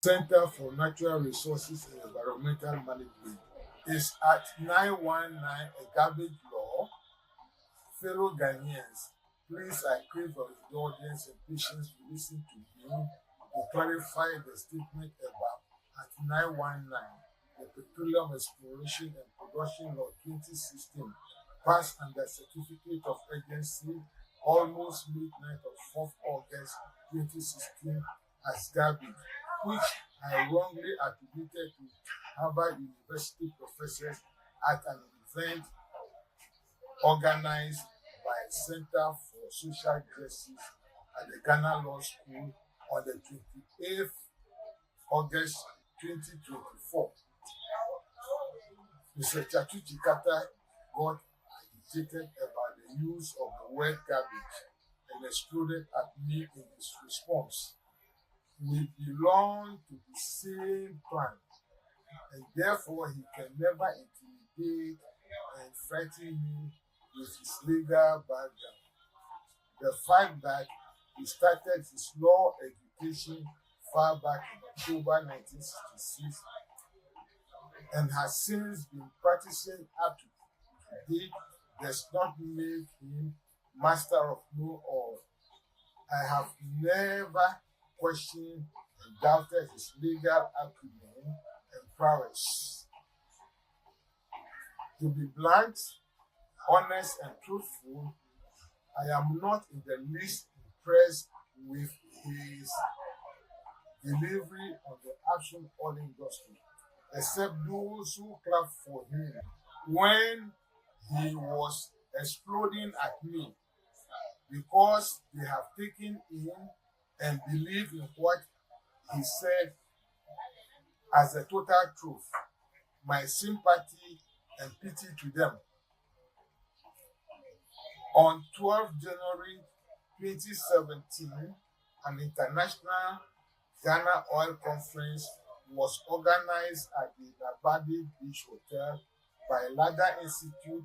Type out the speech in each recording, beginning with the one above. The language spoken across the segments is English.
Center for Natural Resources and Environmental Management, is at 919 a garbage law. Fellow Ghanaians, please I crave your indulgence and patience to listen to me to clarify the statement about at 919, the Petroleum Exploration and Production Law 2016 passed under certificate of urgency almost midnight of 4th August 2016 as garbage, which I wrongly attributed to Harvard University professors at an event organized by Center for Social Justice at the Ghana Law School on the 28th August 2024. Mr. Tsatsu Tsikata got agitated about the use of the word garbage and exploded at me in his response. We belong to the same clan, and therefore he can never intimidate and frighten me with his legal background. The fact that he started his law education far back in October 1966 and has since been practicing up to date does not make him master of no all. I have never questioned and doubted his legal acumen and prowess. To be blunt, honest, and truthful, I am not in the least impressed with his delivery on the action oil industry, except those who clapped for him when he was exploding at me because they have taken in and believe in what he said as the total truth. My sympathy and pity to them. On 12 January 2017, an international Ghana Oil Conference was organized at the Labadi Beach Hotel by Lada Institute,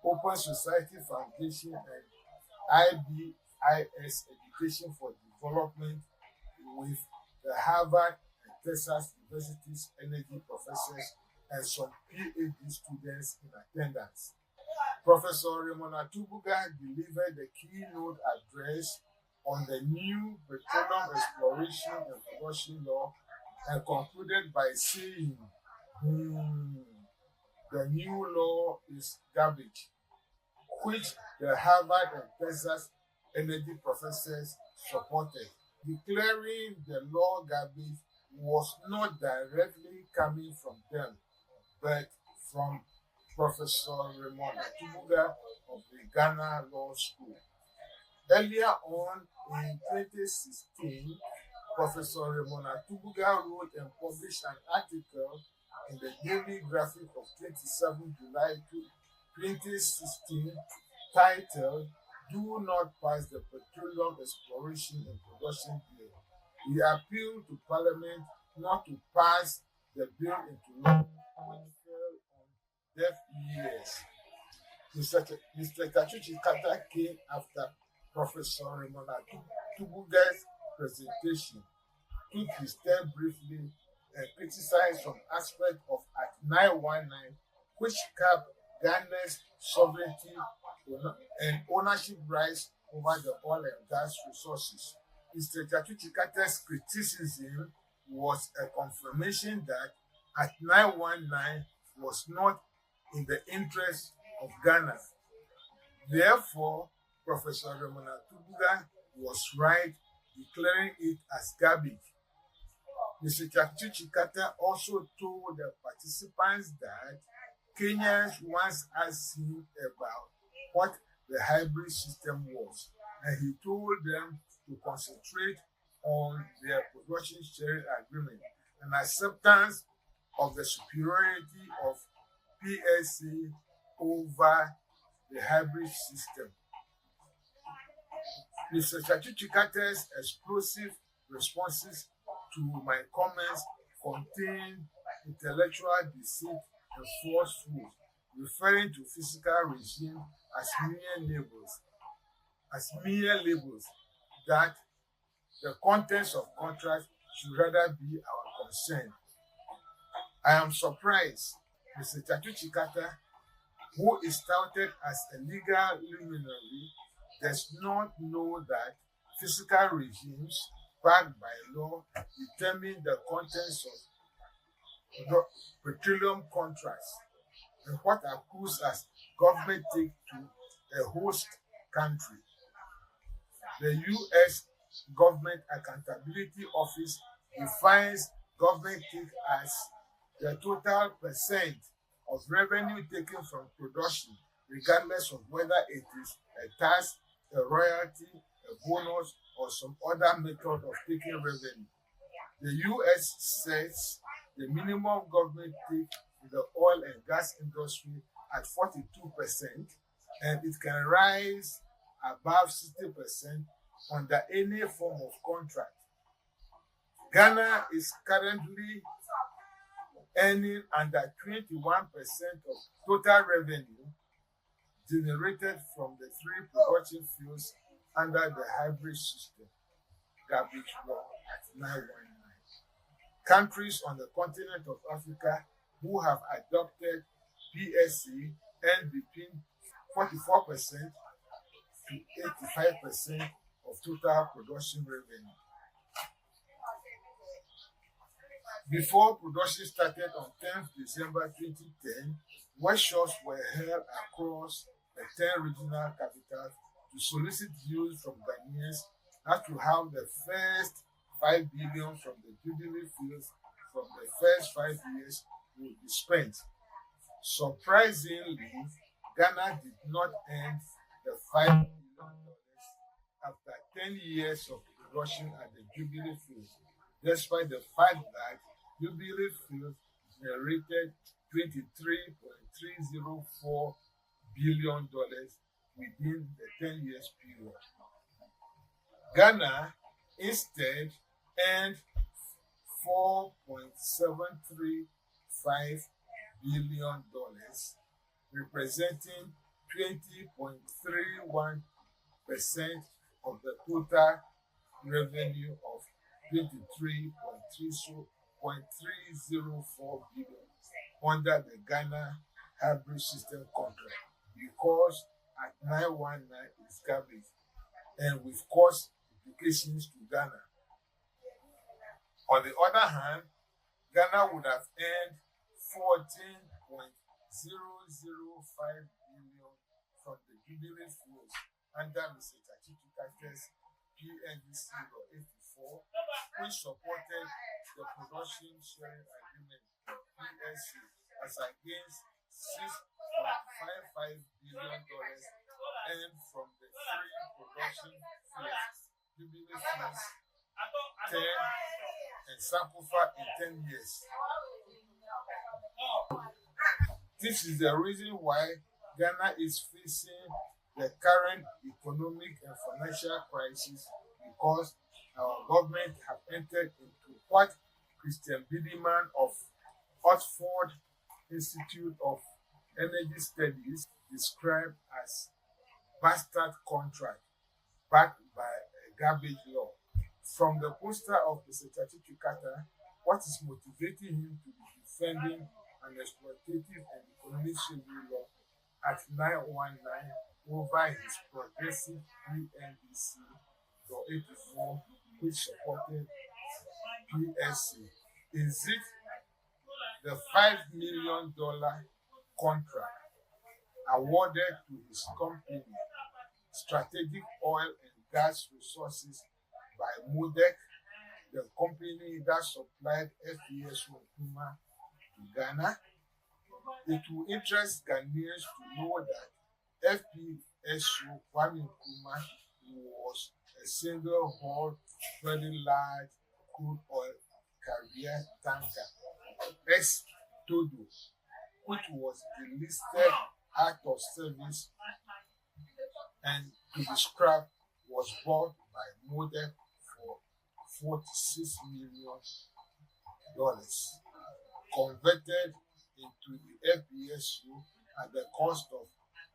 Open Society Foundation, and IBIS Education for Development with the Harvard and Texas University's energy professors and some PhD students in attendance. Professor Raymond Atubuga delivered the keynote address on the new petroleum exploration and production law and concluded by saying, the new law is garbage, which the Harvard and Texas energy professors supported. Declaring the law garbage was not directly coming from them, but from Professor Raymond Atubuga of the Ghana Law School. Earlier on in 2016, Professor Raymond Atubuga wrote and published an article in the Daily Graphic of 27 July 2016 titled Do Not Pass the Petroleum Exploration and Production Bill. He appealed to Parliament not to pass the bill into law, which fell on deaf ears. Mr. Tsatsu Tsikata came after Professor Raymond Atubuga's presentation, took his turn briefly, and criticized some aspect of Act 919, which capped Ghana's sovereignty and ownership rights over the oil and gas resources. Mr. Tsatsu Tsikata's criticism was a confirmation that Act 919 was not in the interest of Ghana. Therefore, Professor Raymond Atubuga was right declaring it as garbage. Mr. Tsatsu Tsikata also told the participants that Kenyans once asked him about what the hybrid system was, and he told them to concentrate on their production sharing agreement and acceptance of the superiority of PSA over the hybrid system. Mr. Tsatsu Tsikata's explosive responses to my comments contain intellectual deceit and falsehood, referring to physical regime as mere labels that the contents of contracts should rather be our concerned. I am surprised Mr. Tsatsu Tsikata, who is touted as a legal luminary, does not know that fiscal regimes backed by law determine the contents of petroleum contracts and what accrues as government take to a host country. The U.S. Government Accountability Office defines government take as the total percent of revenue taken from production, regardless of whether it is a tax, a royalty, a bonus, or some other method of taking revenue. The U.S. sets the minimum government take in the oil and gas industry at 42%, and it can rise above 60% under any form of contract. Ghana is currently earning under 21% of total revenue generated from the three production fields under the hybrid system, garbage law at 919. Countries on the continent of Africa who have adopted PSC earn between 44% to 85% of total production revenue. Before production started on 10th December 2010, workshops were held across the 10 regional capitals to solicit views from Ghanaians as to how the first 5 billion from the Jubilee fields from the first 5 years would be spent. Surprisingly, Ghana did not earn the $5 billion after 10 years of production at the Jubilee fields, despite the fact that Jubilee fields generated $23.304 billion within the 10 years period. Ghana instead earned $4.735 billion, representing 20.31% of the total revenue of $23.304 billion under the Ghana hybrid system contract, because at 919 is garbage and with cost implications to Ghana. On the other hand, Ghana would have earned $14.005 billion from the Jubilee fields under Mr. Tsatsu Tsikata's PNDC Law 84, which supported the production sharing agreement PSC as against $6.55 billion earned from the three production fields, Jubilee fields 10 and Sankofa in 10 years. This is the reason why Ghana is facing the current economic and financial crisis, because our government have entered into what Christian Bidiman of Oxford Institute of Energy Studies described as bastard contract backed by a garbage law. From the poster of Mr. Tsatsu Tsikata, what is motivating him to be defending an exploitative and economic slavery law at 919 over his progressive PNDC Law 84, which supported PSC? Is it the $5 million contract awarded to his company, Strategic Oil and Gas Resources by MODEC, the company that supplied FPSO Nkrumah to Ghana? It will interest Ghanaians to know that FPSO Nkrumah was a single-hull, very large crude oil carrier tanker, ex-Todo, which was delisted out of service and to be scrapped, was bought by MODEC for $46 million, converted into the FPSO at the cost of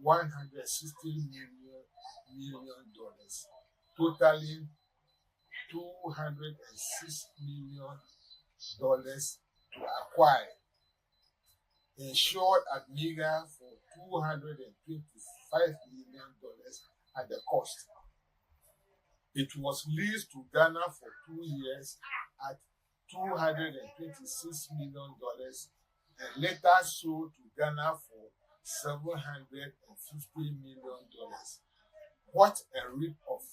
$160 million, totaling $206 million to acquire, insured at meager for $225 million at the cost. It was leased to Ghana for 2 years at $226 million and later sold to Ghana for $750 million. What a rip-off,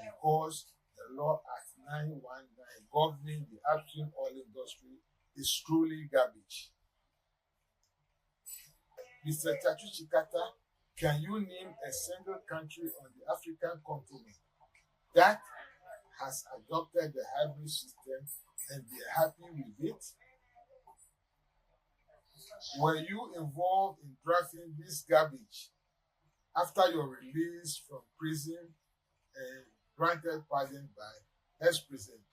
because the law at 919 governing the upstream oil industry is truly garbage. Mr. Tsatsu Tsikata, can you name a single country on the African continent that has adopted the hybrid system and be happy with it? Were you involved in drafting this garbage after your release from prison and granted pardon by ex-president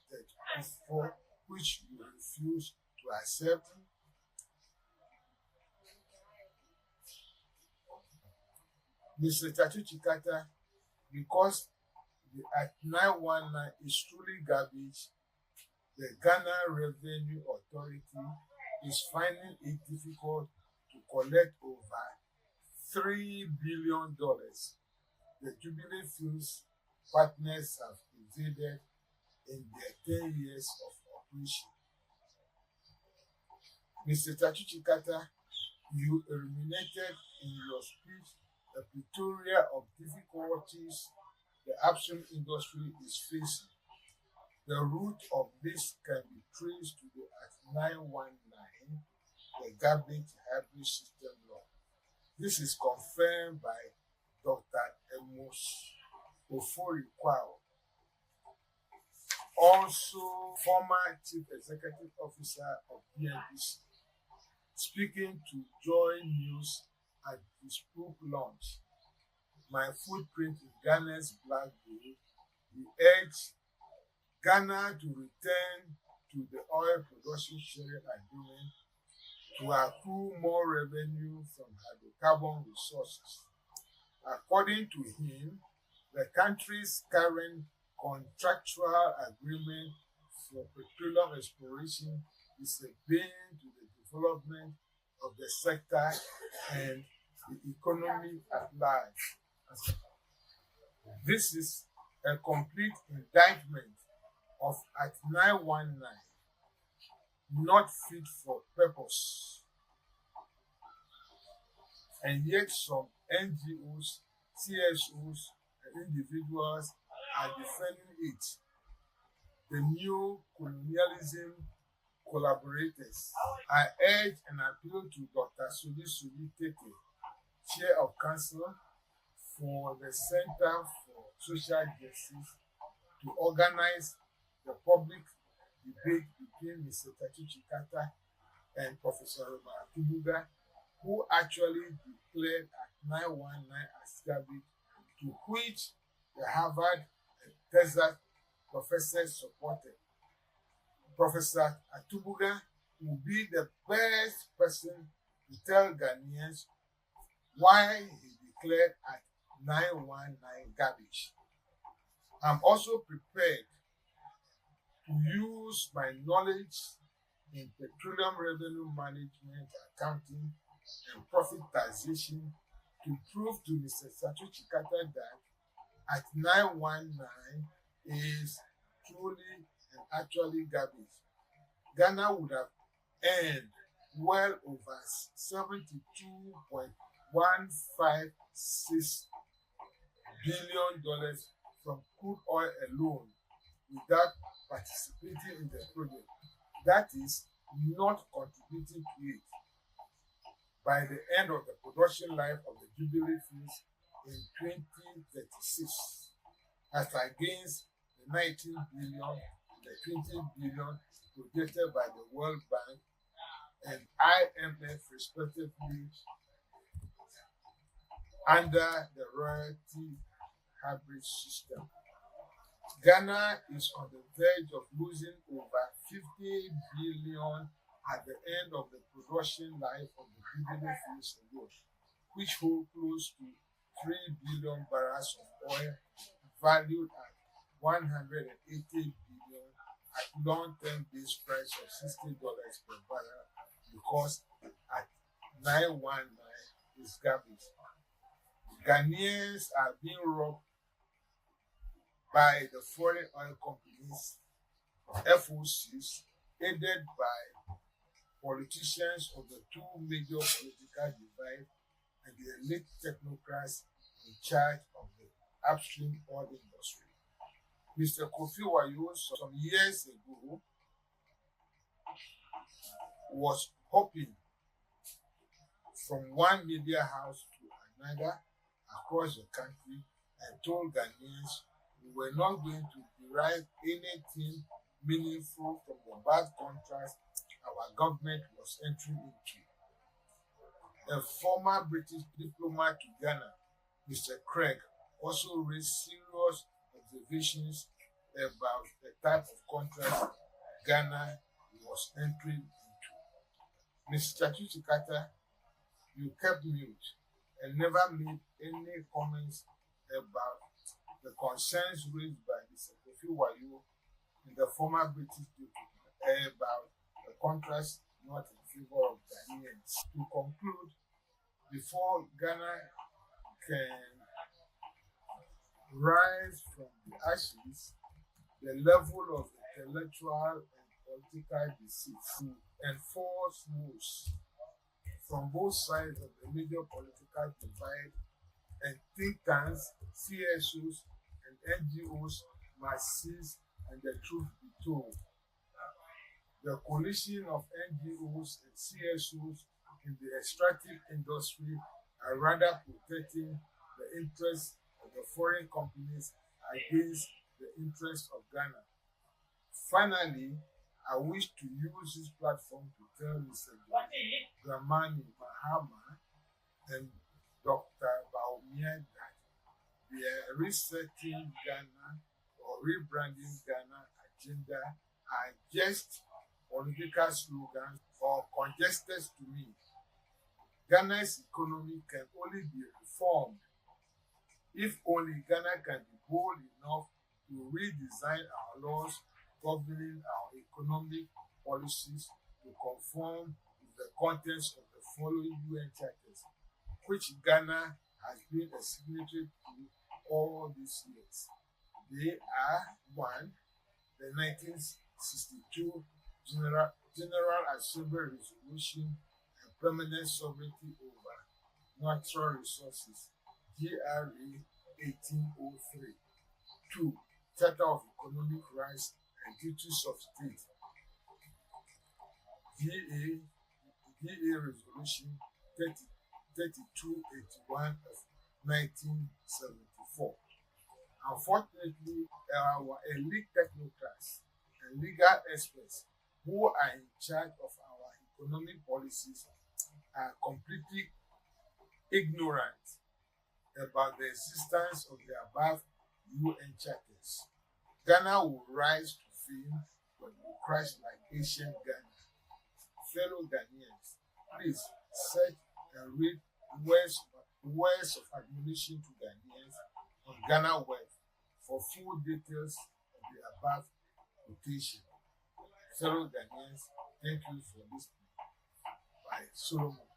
for which you refused to accept? Mr. Tsatsu Tsikata, because the Act 919 is truly garbage, the Ghana Revenue Authority is finding it difficult to collect over $3 billion the Jubilee Fuels partners have evaded in their 10 years of operation. Mr. Tsatsu Tsikata, you illuminated in your speech the plethora of difficulties the upstream industry is facing. The root of this can be traced to the Act 919, the Garbage Hybrid System Law. This is confirmed by Dr. Amos Ofori-Kwao, also former Chief Executive Officer of BNPC, speaking to Joy News at his book launch, My Footprint in Ghana's Black Gold. He urged Ghana to return to the oil production sharing agreement to accrue more revenue from hydrocarbon resources. According to him, the country's current contractual agreement for petroleum exploration is a bane to the development of the sector and the economy at large. This is a complete indictment of Act 919, not fit for purpose. And yet some NGOs, CSOs, and individuals are defending it. The new colonialism collaborators. I urge and appeal to Dr. Sudi Tete, Chair of Council for the Center for Social Justice, to organize the public debate between Mr. Tsatsu Tsikata and Professor Robert Tubuga, who actually declared Act 919 as garbage, to which the Harvard and Texas professors supported. Professor Atubuga will be the best person to tell Ghanaians why he declared Act 919 garbage. I'm also prepared to use my knowledge in petroleum revenue management, accounting, and profit taxation to prove to Mr. Tsatsu Tsikata that Act 919 is truly and actually garbage. Ghana would have earned well over $72.156 billion from crude oil alone without participating in the project. That is, not contributing to it. By the end of the production life of the Jubilee fields in 2036, as against the 19 billion and the 20 billion projected by the World Bank and IMF respectively under the royalty hybrid system. Ghana is on the verge of losing over 50 billion at the end of the production life of the Jubilee fields alone, which hold close to 3 billion barrels of oil valued at 180 billion at long-term base price of $60 per barrel because at 919 is garbage. Ghanaians are being robbed by the foreign oil companies, FOCs, aided by politicians of the two major political divides and the elite technocrats in charge of the upstream oil industry. Mr. Kofi Wayo, some years ago, was hopping from one media house to another across the country and told Ghanaians we were not going to derive anything meaningful from the bad contracts our government was entering into. A former British diplomat to Ghana, Mr. Craig, also raised serious observations about the type of contract Ghana was entering into. Mr. Tsatsu Tsikata, you kept mute and never made any comments about the concerns raised by Mr. Kofi Wayo and the former British diplomat about the contracts not in favor of Ghanaians. To conclude, before Ghana can rise from the ashes, the level of intellectual and political deceit to enforce rules from both sides of the major political divide and think tanks, CSOs, and NGOs must cease and the truth be told. The coalition of NGOs and CSOs in the extractive industry are rather protecting the interests of the foreign companies against the interests of Ghana. Finally, I wish to use this platform to tell Mr. Dramani Mahama and Dr. Baumia that they are resetting Ghana or rebranding Ghana agenda are just political slogans or congested to me. Ghana's economy can only be reformed if only Ghana can be bold enough to redesign our laws governing our economic policies to conform with the contents of the following UN charters, which Ghana has been a signatory to all these years. They are 1. The 1962 General Assembly Resolution and Permanent Sovereignty over Natural Resources, GRA 1803. 2. Charter of Economic Rights and Duties of State, GA Resolution 3281 of 1974. Unfortunately, our elite technocrats and legal experts who are in charge of our economic policies are completely ignorant about the existence of the above UN charters. Ghana will rise to fame but will crash like ancient Ghana. Fellow Ghanaians, please search and read words of admonition to Ghanaians on Ghana Web for full details of the above quotation. Fellow Ghanaians, thank you for listening. By Solomon.